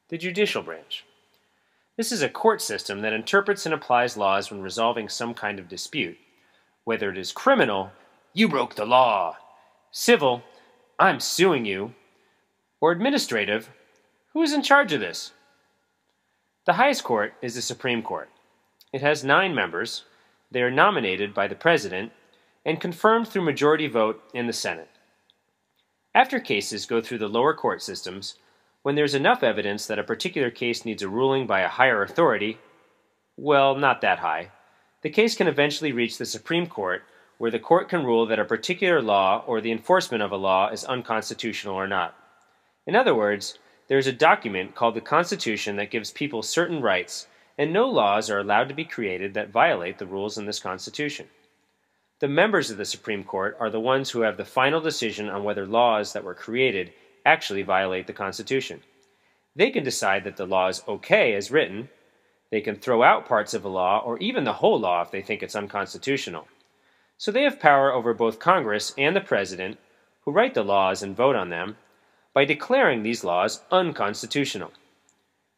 The Judicial Branch. This is a court system that interprets and applies laws when resolving some kind of dispute. Whether it is criminal, you broke the law, civil, I'm suing you, or administrative, who is in charge of this? The highest court is the Supreme Court. It has 9 members. They are nominated by the President and confirmed through majority vote in the Senate. After cases go through the lower court systems, when there's enough evidence that a particular case needs a ruling by a higher authority, well, not that high, the case can eventually reach the Supreme Court, where the court can rule that a particular law or the enforcement of a law is unconstitutional or not. In other words, there is a document called the Constitution that gives people certain rights, and no laws are allowed to be created that violate the rules in this Constitution. The members of the Supreme Court are the ones who have the final decision on whether laws that were created actually violate the Constitution. They can decide that the law is okay as written. They can throw out parts of a law or even the whole law if they think it's unconstitutional. So they have power over both Congress and the President, who write the laws and vote on them, by declaring these laws unconstitutional.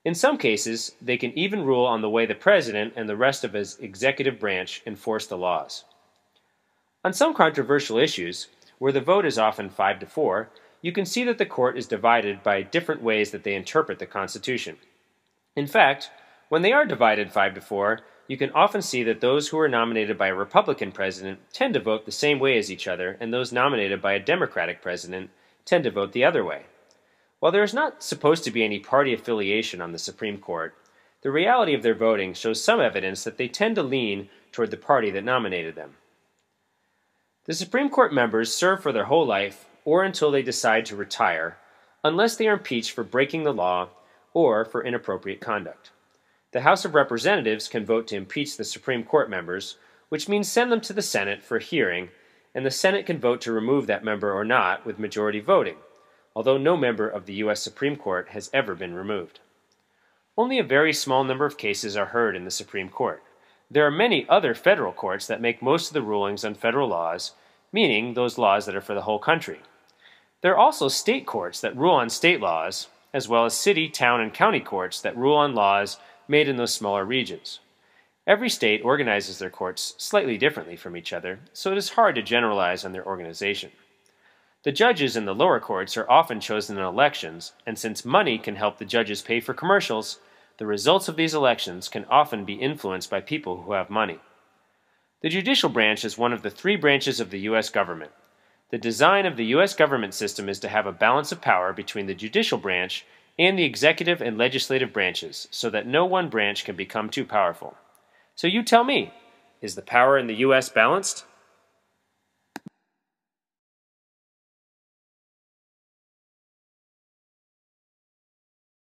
In some cases, they can even rule on the way the President and the rest of his executive branch enforce the laws. On some controversial issues, where the vote is often 5-4, you can see that the court is divided by different ways that they interpret the Constitution. In fact, when they are divided 5-4, you can often see that those who are nominated by a Republican president tend to vote the same way as each other, and those nominated by a Democratic president tend to vote the other way. While there is not supposed to be any party affiliation on the Supreme Court, the reality of their voting shows some evidence that they tend to lean toward the party that nominated them. The Supreme Court members serve for their whole life or until they decide to retire, unless they are impeached for breaking the law or for inappropriate conduct. The House of Representatives can vote to impeach the Supreme Court members, which means send them to the Senate for a hearing, and the Senate can vote to remove that member or not with majority voting, although no member of the U.S. Supreme Court has ever been removed. Only a very small number of cases are heard in the Supreme Court. There are many other federal courts that make most of the rulings on federal laws, meaning those laws that are for the whole country. There are also state courts that rule on state laws, as well as city, town, and county courts that rule on laws made in those smaller regions. Every state organizes their courts slightly differently from each other, so it is hard to generalize on their organization. The judges in the lower courts are often chosen in elections, and since money can help the judges pay for commercials, the results of these elections can often be influenced by people who have money. The judicial branch is one of the 3 branches of the U.S. government. The design of the U.S. government system is to have a balance of power between the judicial branch and the executive and legislative branches, so that no one branch can become too powerful. So you tell me, is the power in the U.S. balanced?